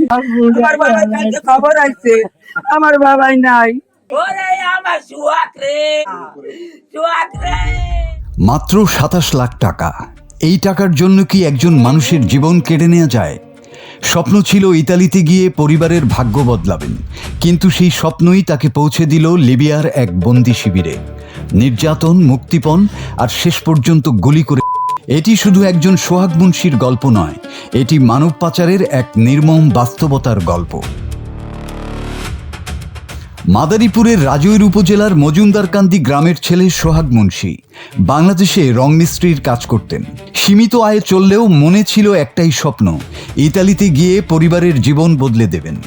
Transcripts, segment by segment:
আমার বাবার কাছে খবর আছে, আমার বাবাই নাই। ওরে আমার সুহাগ রে, সুহাগ রে। মাত্র ২৭ লাখ টাকা। এই টাকার জন্য কি একজন মানুষের জীবন কেড়ে নেওয়া যায়? স্বপ্ন ছিল ইতালিতে গিয়ে পরিবারের ভাগ্য বদলাবেন, কিন্তু সেই স্বপ্নই তাকে পৌঁছে দিল লিবিয়ার এক বন্দি শিবিরে। নির্যাতন, মুক্তিপণ আর শেষ পর্যন্ত গুলি করে। এটি শুধু একজন সোহাগ মুন্সির গল্প নয়, এটি মানব পাচারের এক নির্মম বাস্তবতার গল্প। মাদারীপুরের রাজৈর উপজেলার মজুমদারকান্দি গ্রামের ছেলে সোহাগ মুন্সি বাংলাদেশে রং মিস্ত্রির কাজ করতেন। সীমিত আয়ে চললেও মনে ছিল একটাই স্বপ্ন, ইতালিতে গিয়ে পরিবারের জীবন বদলে দেবেন।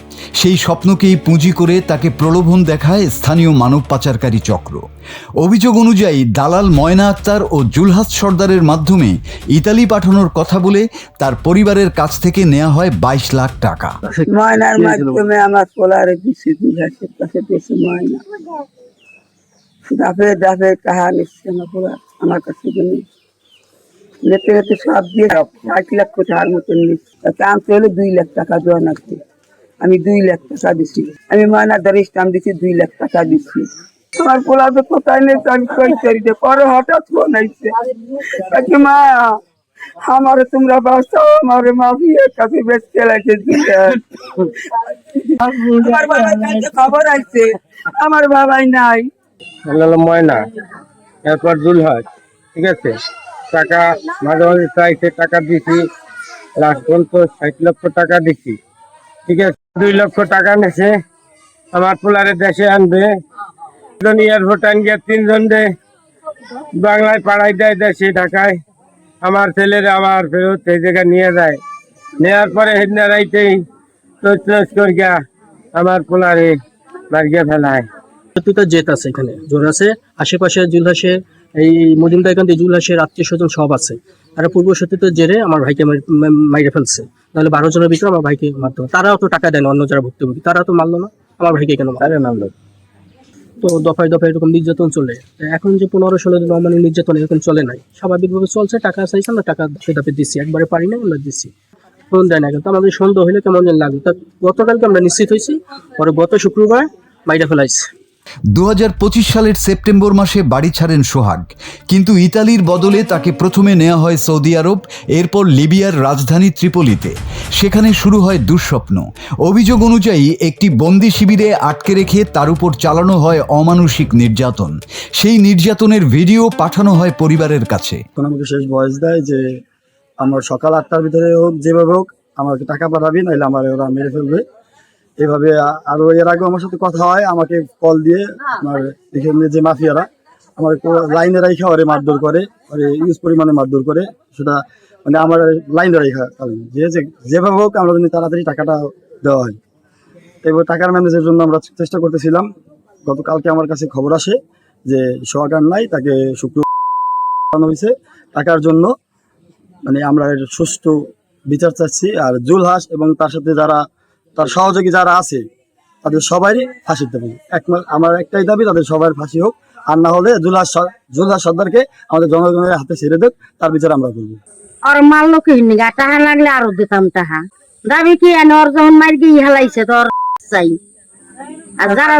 সেই স্বপ্নকেই পুঁজি করে তাকে প্রলোভন দেখায় স্থানীয় মানব পাচারকারী চক্র। অভিযোগ অনুযায়ী দালাল ময়না আক্তার ও জুলহাস সর্দারের মাধ্যমে ইতালি পাঠানোর কথা বলে তার পরিবারের কাছ থেকে নেওয়া হয় ২২ লাখ টাকা। ময়নার মাধ্যমে আমার পোলারে দিচ্ছে, জুলহাসের কাছে দিয়েছে ময়না। দাফে দাফে টাকা নিচ্ছে আমার পোলা, আমার কাছে লেতে লেতে সব দিয়ে ৬০ লক্ষ টাকার মতন নিচ্ছে। আনতে হলে ২ লাখ টাকা দেওয়া লাগছে। আমি ২ লাখ টাকা দিচ্ছি, আমি ময়নাদার স্টাম্প দিচ্ছি, ২ লাখ টাকা দিচ্ছি। আমার পোলা তো কোথায় নেই, আমি কই করি। পরে হঠাৎ ফোন আইছে, মা আমার তোমরা বাঁচাও, আমার মাফিয়ার কাছে বেঁচতে লাগে। আমার বাবার কাছে খবর আছে, আমার বাবাই নাই। ময়না, এরপর জুলহাস, ঠিক আছে। টাকা মাঝে মাঝে চাইছে, টাকা দিছি। লাস্ট পর্যন্ত ৬০ লক্ষ টাকা দিছি, ঠিক আছে। ২ লক্ষ টাকা নেছে আমার পোলারে দেশে আনবে। এয়ারপোর্ট আন গিয়ে ৩ জন বাংলায় পাড়াই দেয় দেশে ঢাকায়। আমার ছেলের আবার ফেরত সেই জায়গায় নিয়ে যায়। নেওয়ার পরে হেদিনা রাইতেই তৈস করিয়া আমার পোলারে মারিয়া ফেলায়। জেত আছে, এখানে জোর আছে। আশেপাশে জুলহাসের, এই মজুমদারকান্দি জুলহাসের আত্মীয় স্বজন সব আছে। তারা পূর্ব সূত্রিত জেরে আমার ভাইকে মাইরে ফেলছে। তাহলে ১২ জনের ভিতরে আমার ভাইকে মারতে হবে। তারাও তো টাকা দেয় না, অন্য যারা ভুক্তভোগী তারা তো মারলো না, আমার ভাইকে কেন মারলো? তো দফায় দফায় এরকম নির্যাতন চলে। এখন যে ১৫-১৬ দিন মানে নির্যাতন এরকম চলে নাই, স্বাভাবিকভাবে চলছে। টাকা চাইছে, আমরা টাকা ধাপে ধাপে দিচ্ছি, একবারে পারি না, আমরা দিচ্ছি। ফোন দেয় না, কিন্তু আমাদের সন্দেহ হইলে কেমন যেন লাগলো। তা গতকালকে আমরা নিশ্চিত হয়েছি, পরে গত শুক্রবার মাইরা ফেলাইছে। ২০২৫ সালের সেপ্টেম্বর মাসে বাড়ি ছাড়েন সোহাগ, কিন্তু ইতালির বদলে তাকে প্রথমে নেওয়া হয় সৌদি আরব, এরপর লিবিয়ার রাজধানী ত্রিপোলিতে। সেখানে শুরু হয় দুঃস্বপ্ন। অভিযোগ অনুযায়ী একটি বন্দি শিবিরে আটকে রেখে তার উপর চালানো হয় অমানসিক নির্যাতন। সেই নির্যাতনের ভিডিও পাঠানো হয় পরিবারের কাছে। আমাকে শেষ ভয়েস দেয় যে আমার সকাল ৮টার ভিতরে হোক, যেভাবে হোক আমাকে টাকা পাঠাবি, নাহলে আমার ওরা মেরে ফেলবে। এভাবে আরো এর আগে আমার সাথে কথা হয়, আমাকে কল দিয়ে আমার এখানে যে মাফিয়ারা আমার লাইনে রাইখা ওরে মারধর করে, ওরে ইউজ পরিমাণে মারধর করে। সেটা মানে আমার লাইনে রাইখা যেভাবে হোক আমরা যদি তাড়াতাড়ি টাকাটা দেওয়া হয়। এবার টাকার ম্যানেজের জন্য আমরা চেষ্টা করতেছিলাম। গতকালকে আমার কাছে খবর আসে যে সোহাগ নাই, তাকে শুক্রবার হয়েছে। টাকার জন্য মানে আমরা এর সুষ্ঠু বিচার চাচ্ছি। আর জুলহাস এবং তার সাথে যারা তার সহযোগী যারা আছে তাদের সবারই ফাঁসির দাবি। আমার একটাই দাবি, তাদের সবার ফাঁসি হোক। আর না হলে জুলহাস সর্দারকে আমাদের জনগণের হাতে ছেড়ে দেখ, তার বিচার আমরা করবো। আর মারলো কি টাকা লাগলে আরো দিতাম টাকা। দাবি কি ওর যখন মার গিয়ে হেলাইছে তোর চাই, আর যারা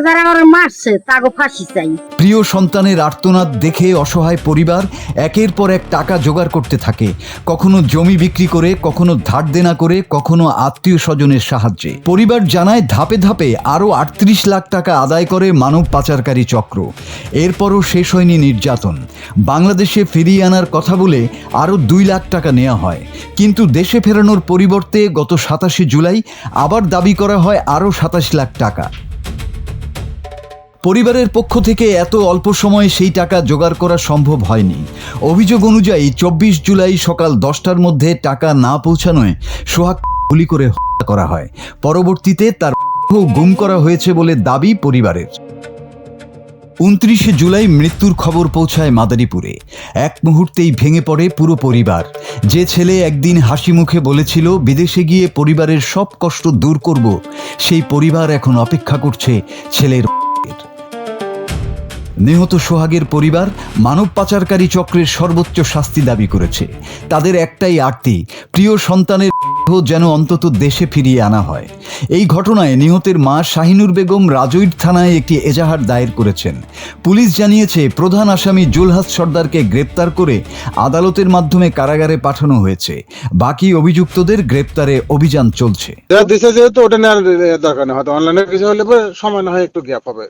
যারা ওরে মারছে তাকে ফাঁসি চাই। প্রিয় সন্তানের আর্তনাদ দেখে অসহায় পরিবার একের পর এক টাকা জোগাড় করতে থাকে, কখনো জমি বিক্রি করে, কখনো ধার দেনা করে, কখনো আত্মীয় স্বজনের সাহায্যে। পরিবার জানায় ধাপে ধাপে আরও ৩৮ লাখ টাকা আদায় করে মানব পাচারকারী চক্র। এরপরও শেষ হয়নি নির্যাতন। বাংলাদেশে ফিরিয়ে আনার কথা বলে আরও ২ লাখ টাকা নেওয়া হয়, কিন্তু দেশে ফেরানোর পরিবর্তে গত ২৭ জুলাই আবার দাবি করা হয় আরও ২৭ লাখ টাকা। পরিবারের পক্ষ থেকে এত অল্প সময়ে সেই টাকা জোগাড় করা সম্ভব হয়নি। অভিযোগ অনুযায়ী ২৪ জুলাই সকাল ১০টার মধ্যে টাকা না পৌঁছানোয় সোহাগ গুলি করে হত্যা করা হয়। পরবর্তীতে তার গুম করা হয়েছে বলে দাবি পরিবারের। ২৯ জুলাই মৃত্যুর খবর পৌঁছায় মাদারীপুরে। এক মুহূর্তেই ভেঙে পড়ে পুরো পরিবার। যে ছেলে একদিন হাসি মুখে বলেছিল বিদেশে গিয়ে পরিবারের সব কষ্ট দূর করব, সেই পরিবার এখন অপেক্ষা করছে ছেলের। নিহত সোহাগের পরিবার মানব পাচারকারী চক্রের সর্বোচ্চ শাস্তি দাবি করেছে। তাদের একটাই আর্তি, প্রিয় সন্তানের যেন অন্তত দেশে ফিরিয়ে আনা হয়। এই ঘটনায় নিহতের মা শাহিনুর বেগম রাজৈর থানায় একটি এজাহার দায়ের করেছেন। পুলিশ জানিয়েছে প্রধান আসামি জুলহাস সর্দারকে গ্রেপ্তার করে আদালতের মাধ্যমে কারাগারে পাঠানো হয়েছে। বাকি অভিযুক্তদের গ্রেপ্তারে অভিযান চলছে। যারা দিছে যেহেতু ওটা নেওয়ার দরকার নেই, হয়তো অনলাইনে কিছু হলে পরে সময় না হয় একটু গ্যাপ হবে,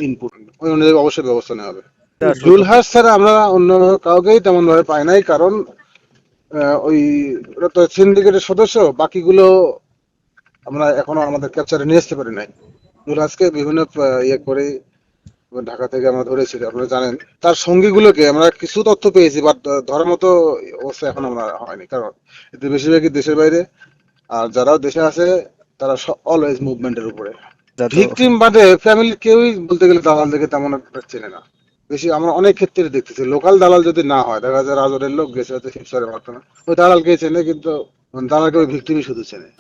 ইনপুট ওই অনুযায়ী অবশ্যই ব্যবস্থা নেওয়া হবে। জুলহাস ছাড়া আমরা অন্য কাউকেই তেমন ভাবে পাই নাই, কারণ ওই ওরা তো সিন্ডিকেটের সদস্য, বাকিগুলো আমরা এখনো আমাদের ক্যাপচারে নিয়ে আসতে পারি নাই। জুলহাসকে বিভিন্ন ইয়ে করে ঢাকা থেকে আমরা ধরেছি, আপনারা জানেন। তার সঙ্গীগুলোকে আমরা কিছু তথ্য পেয়েছি, বাট ধরার মতো অবস্থা এখন আমরা হয়নি, কারণ এতে বেশিরভাগই দেশের বাইরে, আর যারাও দেশে আছে তারা অলওয়েজ মুভমেন্টের উপরে। ভিকটিম বাদে ফ্যামিলি কেউই বলতে গেলে দালাল দেখে তেমন একটা চেনে না। বেশি আমরা অনেক ক্ষেত্রে দেখতেছি লোকাল দালাল যদি না হয়, দেখা যায় রাজরের লোক গেছে হয়তো শিবসরের মাধ্যমে, ওই দালালকে চেনে, কিন্তু দালালকে ওই ভিকটিমই শুধু চেনে।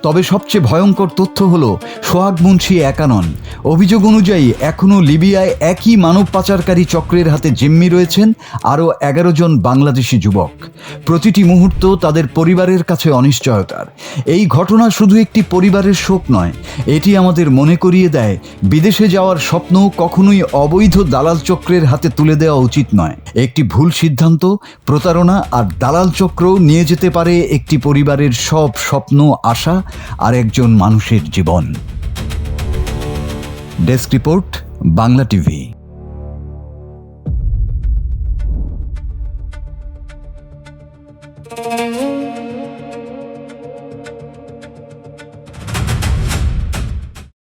তবে সবচেয়ে ভয়ঙ্কর তথ্য হলো সোহাগ মুন্সি একা নন। অভিযোগ অনুযায়ী এখনও লিবিয়ায় একই মানব পাচারকারী চক্রের হাতে জিম্মি রয়েছেন আরও 11 জন বাংলাদেশি যুবক। প্রতিটি মুহূর্ত তাদের পরিবারের কাছে অনিশ্চয়তার। এই ঘটনা শুধু একটি পরিবারের শোক নয়, এটি আমাদের মনে করিয়ে দেয় বিদেশে যাওয়ার স্বপ্ন কখনোই অবৈধ দালাল চক্রের হাতে তুলে দেওয়া উচিত নয়। একটি ভুল সিদ্ধান্ত, প্রতারণা আর দালাল চক্র নিয়ে যেতে পারে একটি পরিবারের সব স্বপ্ন, আশা আর একজন মানুষের জীবন। Desk report, Bangla TV.